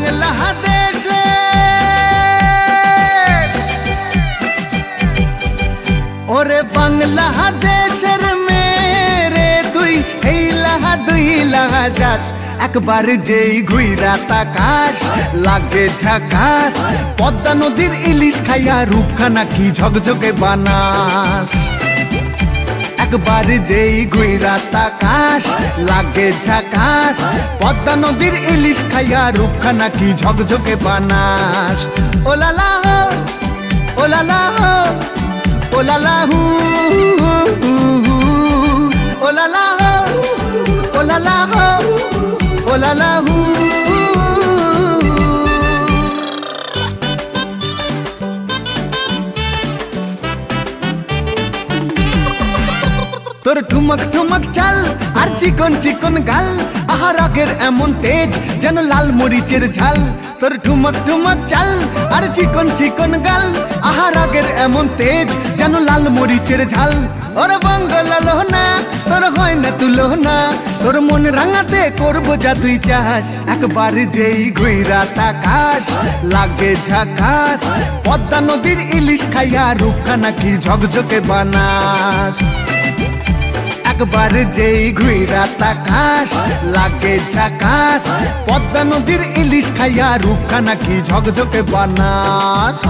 বাংলাদেশে ওরে বাংলাদেশের মেরে তুই হেইলাহা দুইলাহা যাস একবার যেই ঘুইরা তাকাস লাগে ঝাকাস পদ্মা নদীর ইলিশ খাইয়া রূপখানা কি ঝকঝকে বানাস একবার যেই ঘুইরা তাকাস লাগে ঝাকাস পদ্মা নদীর ইলিশ খাইয়া রূপখানা কি ঝকঝকে বানাস ওলালা হো ওলালা হো ওলালা হু ওলালা হো ওলালা হো ওলালা হু তোর ঠুমক ঠুমক চাল আর চিকন চিকন গাল আহা রাগের এমন তেজ যেন লাল মরিচের ঝাল তোর ঠুমক ঠুমক চাল আর চিকন চিকন গাল আহা রাগের এমন তেজ যেন লাল মরিচের ঝাল ওর বঙ্গলালো না তোর হয় না তুলো না তোর মন রাঙাতে করবো যা তুই চাস একবার যেই ঘুইরা তাকাস লাগে ঝাকাস পদ্মা নদীর ইলিশ খাইয়া রূপখানা কি ঝকঝকে বানাস একবার যেই ঘুইরা তাকাস লাগে ঝাকাস পদ্মা নদীর ইলিশ খাইয়া রূপখানা কি ঝকঝকে বানাস।